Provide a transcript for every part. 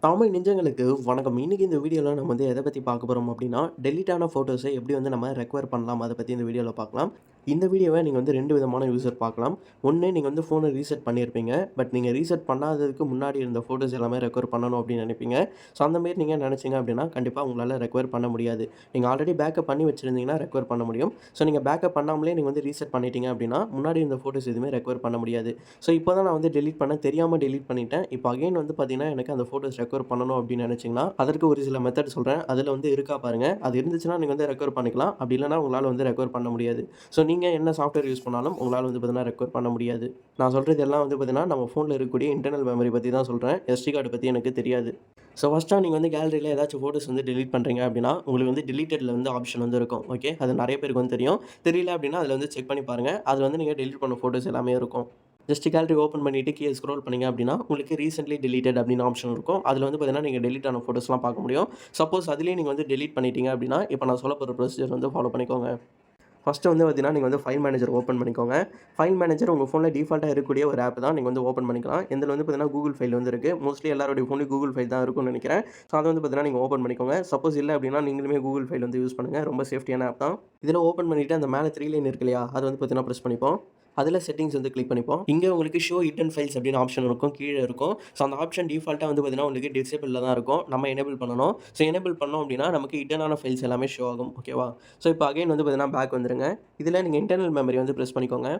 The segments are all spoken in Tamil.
தமிழ் நெஞ்சங்களுக்கு வணக்கம். இன்னைக்கு இந்த வீடியோல நம்ம எத பத்தி பார்க்க போறோம் அப்படின்னா, டெலீட் ஆன ஃபோட்டோஸ எப்படி நம்ம ரெக்கவர் பண்ணலாம் அத பத்தி இந்த வீடியோல பார்க்கலாம். இந்த வீடியோவ நீங்க 2 விதமான யூசர் பார்க்கலாம். ஒண்ணு நீங்க ஃபோன ரீசெட் பண்ணியிருப்பீங்க. பட் நீங்க ரீசெட் பண்ணாததுக்கு முன்னாடி இருந்த ஃபோட்டோஸ் எல்லாமே ரெக்கவர் பண்ணணும் அப்படின்னு நினைப்பீங்க. ஸோ அந்த மாரி நீங்க நினைச்சீங்க அப்படின்னா, கண்டிப்பா உங்களால ரெக்கவர் பண்ண முடியாது. நீங்க ஆல்ரெடி பேக்கப் பண்ணி வச்சிருந்தீங்கன்னா ரெக்கவர் பண்ண முடியும். ஸோ நீங்க பேக்கப் பண்ணாமலே நீங்க ரீசெட் பண்ணிட்டீங்க அப்படின்னா, முன்னாடி இருந்த ஃபோட்டோஸ் எதுவுமே ரெக்கவர் பண்ண முடியாது. ஸோ இப்போ தான் நான் டெலீட் பண்ண தெரியாம டெலீட் பண்ணிட்டேன். இப்போ அகைன் பார்த்தீங்கன்னா, எனக்கு அந்த ஃபோட்டோஸ் ரெக்கவர் பண்ணணும் அப்படின்னு நினைச்சீங்கன்னா, அதற்கு ஒரு சில மெத்தட் சொல்றேன். அதுல இருக்கா பாருங்க. அது இருந்துச்சுன்னா நீங்க ரெக்கவர் பண்ணிக்கலாம். அப்படி இல்லன்னா உங்களால ரெக்கவர் பண்ண முடியாது. ஸோ நீங்க என்ன சாஃப்ட்வேர் யூஸ் பண்ணாலும் உங்களால பார்த்தீங்கன்னா ரெக்கவர் பண்ண முடியாது. நான் சொல்றது எல்லாம் பார்த்தீங்கன்னா, நம்ம ஃபோன்ல இருக்கக்கூடிய இன்டர்னல் மெமரி பத்தி தான் சொல்றேன். எஸ்டி கார்டு பத்தி எனக்கு தெரியாது. ஸோ ஃபர்ஸ்ட்டா நீங்க கேலரியில ஏதாச்சும் ஃபோட்டோஸ் டெலீட் பண்றீங்க அப்படின்னா, உங்களுக்கு டெலீட்டட்ல ஆப்ஷன் இருக்கும். ஓகே. அது நெறைய பேருக்கு தெரியும். தெரியல அப்படின்னா அதுல செக் பண்ணி பாருங்க. அதுல நீங்க டெலீட் பண்ண ஃபோட்டோஸ் எல்லாமே இருக்கும். ஜஸ்ட் கேலரி ஓப்பன் பண்ணிட்டு கீழ ஸ்க்ரோல் பண்ணீங்க அப்படின்னா, உங்களுக்கு ரீசென்ட்லி டெலீட்டட் அப்படின்னு ஆப்ஷன் இருக்கும். அதுல பார்த்தீங்கன்னா, நீங்க டெலீட் ஆன ஃபோட்டோஸ்லாம் பார்க்க முடியும். சப்போஸ் அதிலேயே நீங்க டெலீட் பண்ணிட்டீங்க அப்படின்னா, இப்போ நான் சொல்லப் போற ப்ரொசீஜர் ஃபாலோ பண்ணிக்கோங்க. ஃபர்ஸ்ட்டு பார்த்தீங்கன்னா, நீங்க ஃபைல் மேனேஜர் ஓப்பன் பண்ணிக்கோங்க. ஃபைல் மேனேஜர் உங்க ஃபோன்ல டிஃபால்ட்டா இருக்கக்கூடிய ஒரு ஆப் தான். நீங்க ஓப்பன் பண்ணிக்கலாம். இதுல பார்த்தீங்கன்னா, கூகுள் ஃபைல் இருக்கு. மோஸ்ட்லி எல்லாருடைய ஃபோன்லயும் கூகுள் ஃபைல் தான் இருக்கும்னு நினைக்கிறேன். ஸோ அத பார்த்தீங்கன்னா, நீங்க ஓப்பன் பண்ணிக்கோங்க. சப்போஸ் இல்ல அப்படின்னா, நீங்களுமே கூகுள் ஃபைல் யூஸ் பண்ணுங்க. ரொம்ப சேஃப்டியான ஆப் தான். இதுல ஓப்பன் பண்ணிட்டு அந்த மேல 3 லைன் இருக்கு இல்லையா? அது பார்த்தீங்கன்னா பிரஸ் பண்ணிப்போம். அதில செட்டிங்ஸ் கிளிக் பண்ணிப்போம். இங்க உங்களுக்கு ஷோ ஹிட்டன் ஃபைல்ஸ் அப்படின்னு ஆப்ஷன் இருக்கும். கீழ இருக்கும். ஸோ அந்த ஆப்ஷன் டிஃபால்ட்டா பார்த்தீங்கன்னா, உங்களுக்கு டிசேபிள்ல தான் இருக்கும். நம்ம எனேபிள் பண்ணணும். ஸோ எனேபிள் பண்ணோம் அப்படின்னா, நமக்கு ஹிட்டனான ஃபைல்ஸ் எல்லாமே ஷோ ஆகும். ஓகேவா? ஸோ இப்போ அகைன் பார்த்தீங்கன்னா, பேக் வந்துருங்க. இதில நீங்க இன்டர்னல் மெமரி பிரஸ் பண்ணிக்கோங்க.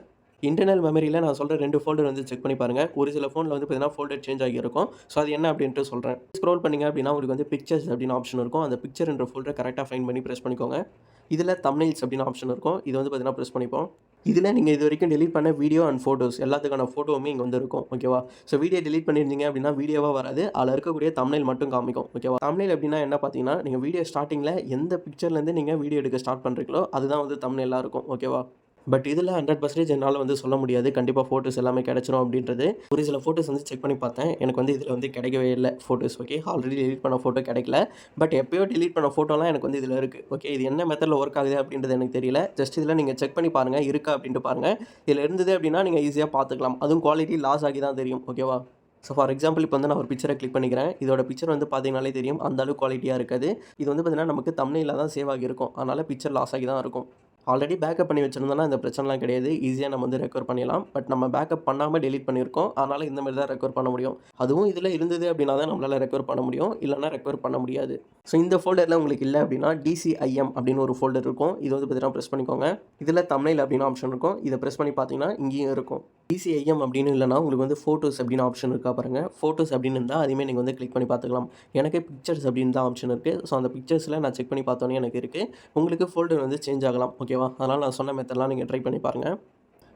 இன்டர்னல் மெமரியில நான் சொல்ற 2 ஃபோல்டர் செக் பண்ணி பாருங்க. ஒரு சில ஃபோன்ல பார்த்தீங்கன்னா, ஃபோல்டர் சேஞ்ச் ஆகியிருக்கும். ஸோ அது என்ன அப்படின்ட்டு சொல்றேன். ஸ்க்ரோல் பண்ணீங்க அப்படின்னா, உங்களுக்கு பிக்சர்ஸ் அப்படின்னு ஆப்ஷன் இருக்கும். அந்த பிக்சர்ன்ற ஃபோல்டர கரெக்ட்டா ஃபைண்ட் பண்ணி பிரஸ் பண்ணிக்கோங்க. இதில தம்ப்நெயில்ஸ் அப்படின்னு ஆப்ஷன் இருக்கும். இது பார்த்தீங்கன்னா பிரஸ் பண்ணிப்போம். இதில நீங்க இதுவரைக்கும் டெலீட் பண்ண வீடியோ அண்ட் ஃபோட்டோஸ் எல்லாத்துக்கான ஃபோட்டோவுமே இங்க இருக்கும். ஓகேவா? ஸோ வீடியோ டெலீட் பண்ணியிருந்தீங்க அப்படின்னா, வீடியோவா வராது. அதில இருக்கக்கூடிய தம்ப்நெயில் மட்டும் காமிக்கும். ஓகேவா? தம்ப்நெயில் அப்படின்னா என்ன பார்த்தீங்கன்னா, நீங்க வீடியோ ஸ்டார்ட்டிங்ல எந்த பிக்சர்லேருந்து நீங்க வீடியோ எடுக்க ஸ்டார்ட் பண்றீங்களோ, அதுதான் தம்ப்நெயிலா இருக்கும். ஓகேவா? பட் இதில 100% என்னால சொல்ல முடியாது. கண்டிப்பா ஃபோட்டோஸ் எல்லாமே கிடைச்சிரும் அப்படின்றது. ஒரு சில ஃபோட்டோஸ் செக் பண்ணி பார்த்தேன். எனக்கு இதில கிடைக்கவே இல்ல ஃபோட்டோஸ். ஓகே. ஆல்ரெடி டெலீட் பண்ண ஃபோட்டோ கிடைக்கல. பட் எப்பயோ டெலீட் பண்ண ஃபோட்டோலாம் எனக்கு இதில இருக்கு. ஓகே. இது என்ன மெத்தட்ல ஒர்க் ஆகுது அப்படின்றது எனக்கு தெரியல. ஜஸ்ட் இதில நீங்க செக் பண்ணி பாருங்க. இருக்கா அப்படின்ட்டு பாருங்க. இதில இருந்தது அப்படின்னா நீங்க ஈஸியா பார்த்துக்கலாம். அதுவும் குவாலிட்டி லாஸ் ஆகி தான் தெரியும். ஓகேவா? ஸோ ஃபார் எக்ஸாம்பிள் இப்போ நான் ஒரு பிக்சர கிளிக் பண்ணிக்கிறேன். இதோட பிக்சர் பார்த்தீங்கனாலே தெரியும். அந்த அளவுக்கு குவாலிட்டியா இருக்காது. இது பார்த்தீங்கன்னா, நமக்கு தம்ப்நெயில்ல தான் சேவ் ஆகியிருக்கும். அதனால பிக்சர் லாஸ் ஆகி தான் இருக்கும். ஆல்ரெடி பேக்கப் பண்ணி வச்சிருந்தோம்னா இந்த பிரச்சனைலாம் கிடையாது. ஈஸியா நம்ம ரெக்கவர் பண்ணிடலாம். பட் நம்ம பேக்கப் பண்ணாம டெலீட் பண்ணியிருக்கோம். அதனால இந்த மாரி தான் ரெக்கவர் பண்ண முடியும். அதுவும் இதில இருந்தது அப்படின்னா தான் நம்மளால ரெக்கவர் பண்ண முடியும். இல்லன்னா ரெக்கவர் பண்ண முடியாது. ஸோ இந்த ஃபோல்டர்ல உங்களுக்கு இல்ல அப்படின்னா, DCIM அப்படின்னு ஒரு ஃபோல்டர் இருக்கும். இது பார்த்தீங்கன்னா பிரஸ் பண்ணிக்கோங்க. இதில தம்ப்நெயில் அப்படின்னு ஆப்ஷன் இருக்கும். இத பிரஸ் பண்ணி பார்த்தீங்கன்னா, இங்கேயும் இருக்கும். DCIM அப்படின்னு இல்லன்னா, உங்களுக்கு ஃபோட்டோஸ் அப்படின்னு ஆப்ஷன் இருக்கா பாருங்க. ஃபோட்டோஸ் அப்படின்னு இருந்தா அதையுமே நீங்க கிளிக் பண்ணி பார்த்துக்கலாம். எனக்கு பிக்சர்ஸ் அப்படின்னு தான் ஆப்ஷன் இருக்கு. ஸோ அந்த பிக்சர்ஸ்ல நான் செக் பண்ணி பார்த்தோனே எனக்கு இருக்கு. உங்களுக்கு ஃபோல்டர் சேஞ்ச் ஆகலாம். ஓகேவா? அதனால நான் சொன்ன மெத்தட்லாம் நீங்க ட்ரை பண்ணி பாருங்க.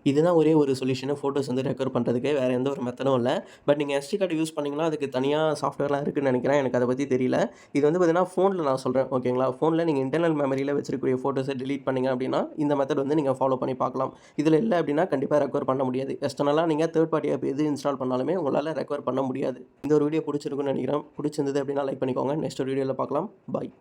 இதுதான் ஒரே ஒரு சொல்யூஷன் ஃபோட்டோஸ் ரெக்கவர் பண்ணுறதுக்கு. வேற எந்த ஒரு மெத்தடும் இல்ல. பட் நீங்க SD கார்டு யூஸ் பண்ணீங்கன்னா, அதுக்கு தனியா சாஃப்ட்வேர்லாம் இருக்குன்னு நினைக்கிறேன். எனக்கு அத பத்தி தெரியல. இது பார்த்தீங்கன்னா, ஃபோன்ல நான் சொல்றேன். ஓகேங்களா? ஃபோன்ல நீங்க இன்டர்னல் மெமரியில வச்சிருக்கக்கூடிய ஃபோட்டோஸ டெலீட் பண்ணீங்க அப்படின்னா, இந்த மெத்தட் நீங்க ஃபாலோ பண்ணி பார்க்கலாம். இதில இல்ல அப்படின்னா, கண்டிப்பா ரெக்கவர் பண்ண முடியாது. எக்ஸ்டர்னலா நீங்க தேர்ட் பார்ட்டி ஆப் எது இன்ஸ்டால் பண்ணாலுமே உங்களால ரெக்கவர் பண்ண முடியாது. இந்த ஒரு வீடியோ புடிச்சிருக்கும்னு நினைக்கிறேன். புடிச்சிருந்தது அப்படின்னா லைக் பண்ணிக்கோங்க. நெக்ஸ்ட் ஒரு வீடியோல பார்க்கலாம். பாய்.